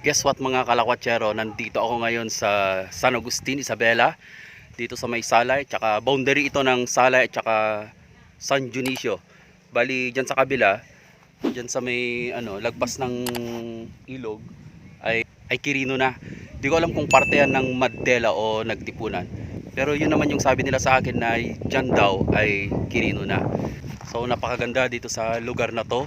Guess what mga kalakwatsero, nandito ako ngayon sa San Agustin, Isabela, dito sa may Salay, tsaka boundary ito ng Salay at tsaka San Dionisio. Bali dyan sa kabila, dyan sa may lagpas ng ilog ay Quirino na. Di ko alam kung parte yan ng Mandela o Nagtipunan. Pero yun naman yung sabi nila sa akin na dyan daw ay Quirino na. So napakaganda dito sa lugar na to.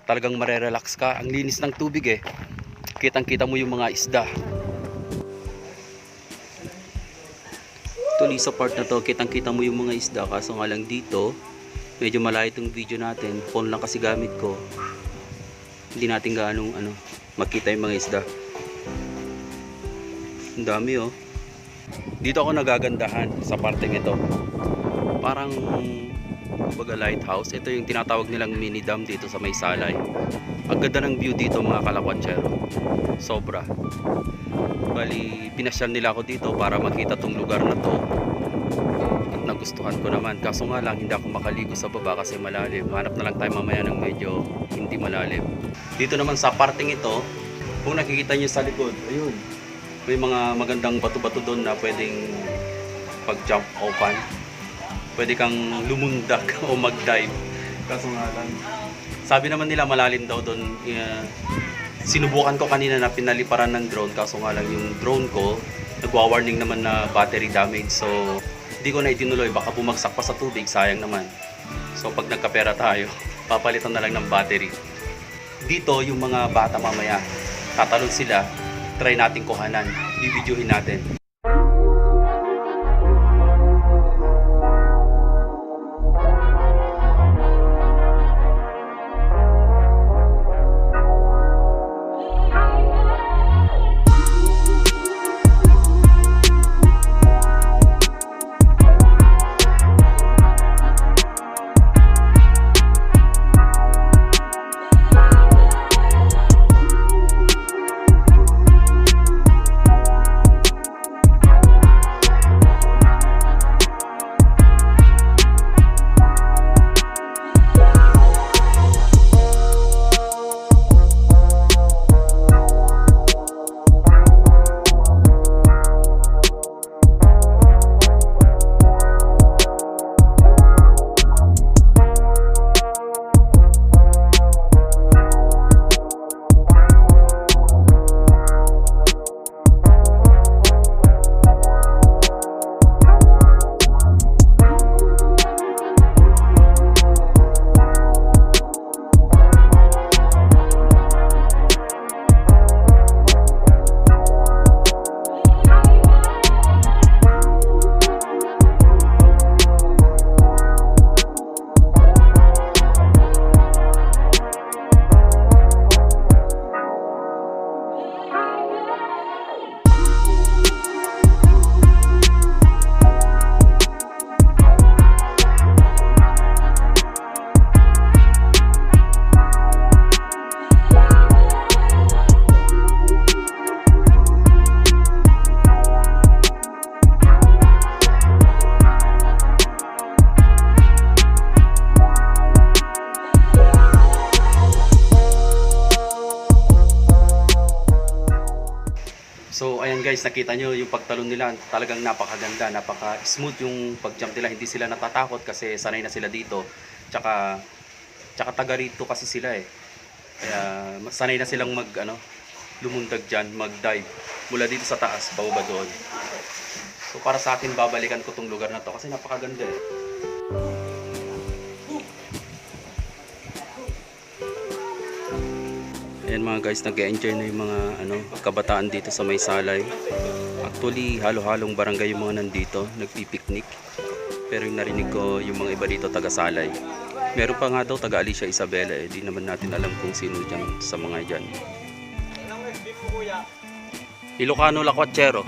Talagang marerelax ka. Ang linis ng tubig eh. Kitang-kita mo yung mga isda. Tuloy sa part na to, kitang-kita mo yung mga isda. Kaso nga lang dito, medyo malayo itong video natin. Phone lang kasi gamit ko. Hindi natin gaanong makita yung mga isda. Ang dami oh. Dito ako nagagandahan sa parteng ito. Parang kumbaga lighthouse. Ito yung tinatawag nilang mini dam dito sa may Salay. Ang ganda ng view dito mga kalakwatsero. Sobra. Bali, pinasyal nila ako dito para makita tong lugar na to. At nagustuhan ko naman. Kaso nga lang, hindi ako makaligo sa baba kasi malalim. Hanap na lang tayo mamaya ng medyo hindi malalim. Dito naman sa parting ito, kung nakikita nyo sa likod, ayun. May mga magandang bato-bato doon na pwedeng pag-jump open. Pwede kang lumundag o mag-dive. Kaso nga lang, sabi naman nila malalim daw doon. Sinubukan ko kanina na pinaliparan ng drone. Kaso nga lang yung drone ko, nagwa-warning naman na battery damage. So, hindi ko na itinuloy. Baka bumagsak pa sa tubig. Sayang naman. So, pag nagkapera tayo, papalitan na lang ng battery. Dito, yung mga bata mamaya, tatalon sila. Try natin kuhanan. Bibidyohin natin. So ayan guys, nakita nyo yung pagtalon nila, talagang napakaganda, napaka-smooth yung pag-jump nila, hindi sila natatakot kasi sanay na sila dito. Tsaka taga rito kasi sila eh. Kaya sanay na silang lumundag diyan, mag-dive mula dito sa taas, pababa doon. So para sa akin, babalikan ko tong lugar na to kasi napakaganda eh. Ayan mga guys, nag-enjoy na yung mga kabataan dito sa may Salay. Actually, halo-halong barangay yung mga nandito, nagpipiknik. Pero yung narinig ko, yung mga iba dito taga Salay. Meron pa nga daw taga Alicia Isabela eh. Di naman natin alam kung sino dyan sa mga dyan. Ilocano Lakwatsero.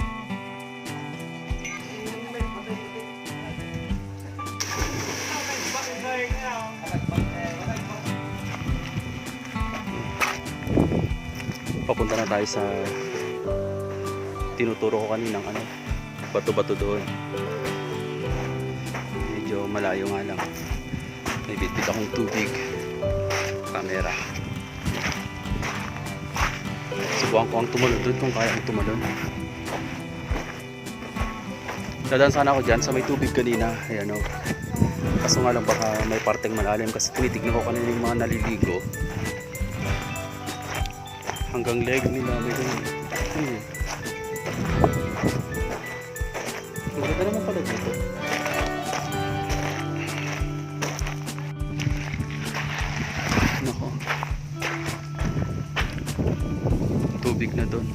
Papunta na tayo sa tinuturo ko kaninang bato-bato doon. Medyo malayo nga lang. May bitbit akong tubig, camera. Subukan ko ang tumalon doon kung kaya ang tumalon. Dadaan sana ako dyan sa may tubig kanina. Ayan o. Kaso nga lang baka may parteng malalim kasi tinitignan ko kanina yung mga naliligo. Hanggang leg nila may ganun. Maganda naman pala dito. Nako. Tubig na doon.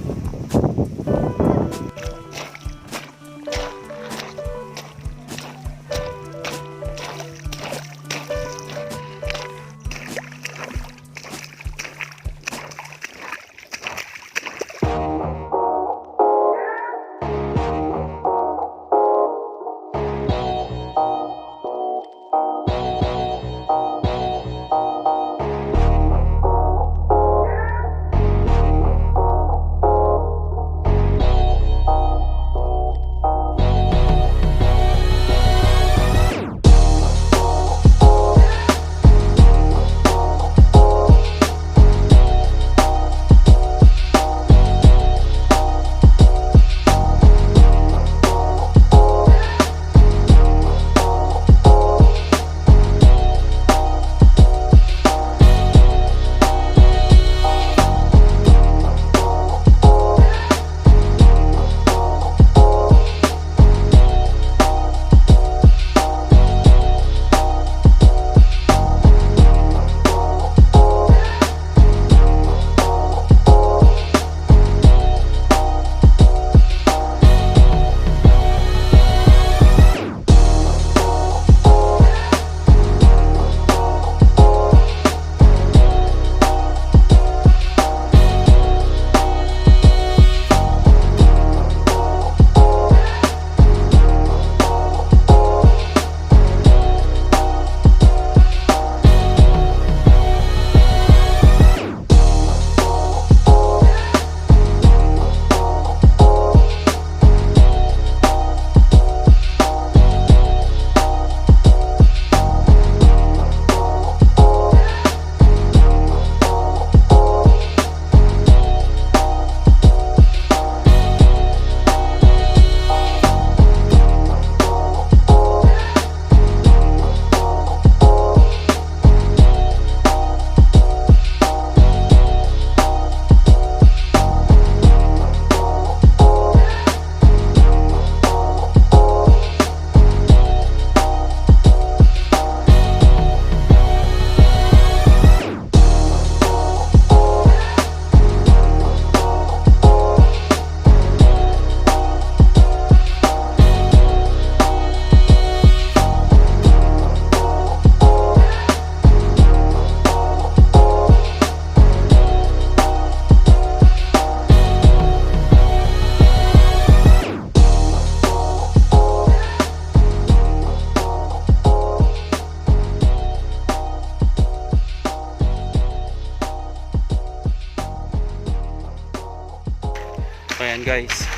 So ayan guys,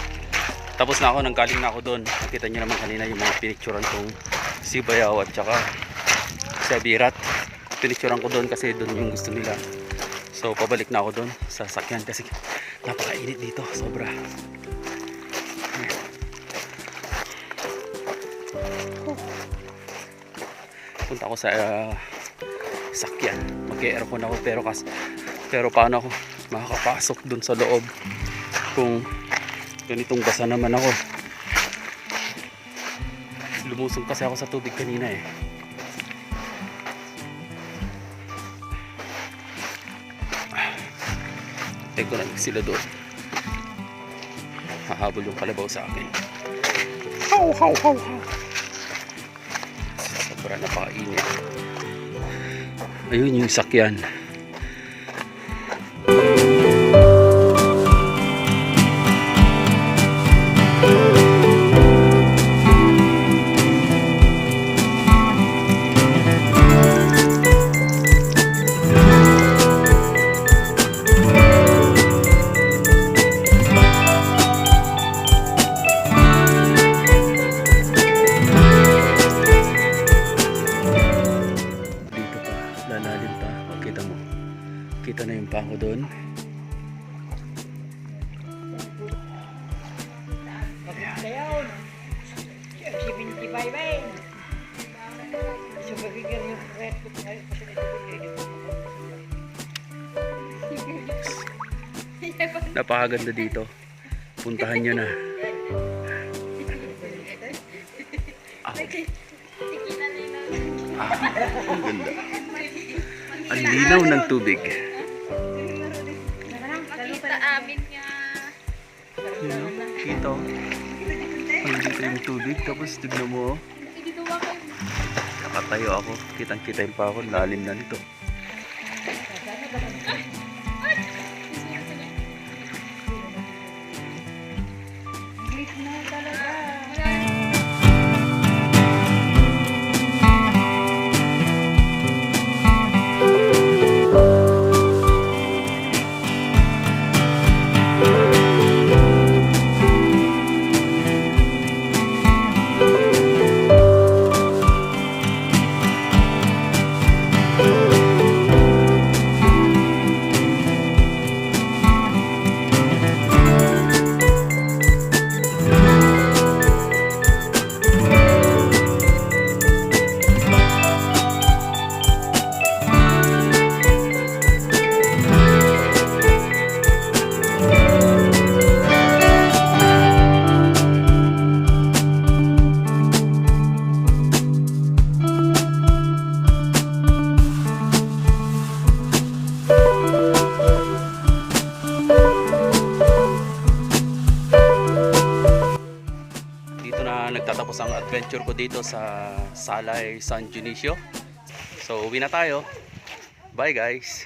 tapos na ako, nanggaling na ako doon. Nakita nyo naman kanina yung mga pinicturan kong sibayaw at saka sabirat. Pinicturan ko doon kasi doon yung gusto nila. So pabalik na ako doon sa sakyan kasi napakainit dito, sobra. Punta ako sa sakyan, mag-aircon ako, pero paano ako makakapasok doon sa loob kung ganitong basa naman ako. Lumusong kasi ako sa tubig kanina eh. Teko lang sila doon, hahabol yung kalabaw sa akin. Haw haw haw haw. Sobra napakainit. Ayun yung sakyan. Lalalim pa, makita mo. Napakaganda dito. Puntahan nyo na. Ang ganda. Ang linaw ng tubig. Makita amin nga. Yun, no? Kita. Ang dito yung tubig. Tapos tignan mo. Dito ba kayo? Nakatayo ako. Kitang-kita pa ako. Lalim na nito. Nagtatapos ang adventure ko dito sa Salay, San Dionisio. So uwi na tayo. Bye guys.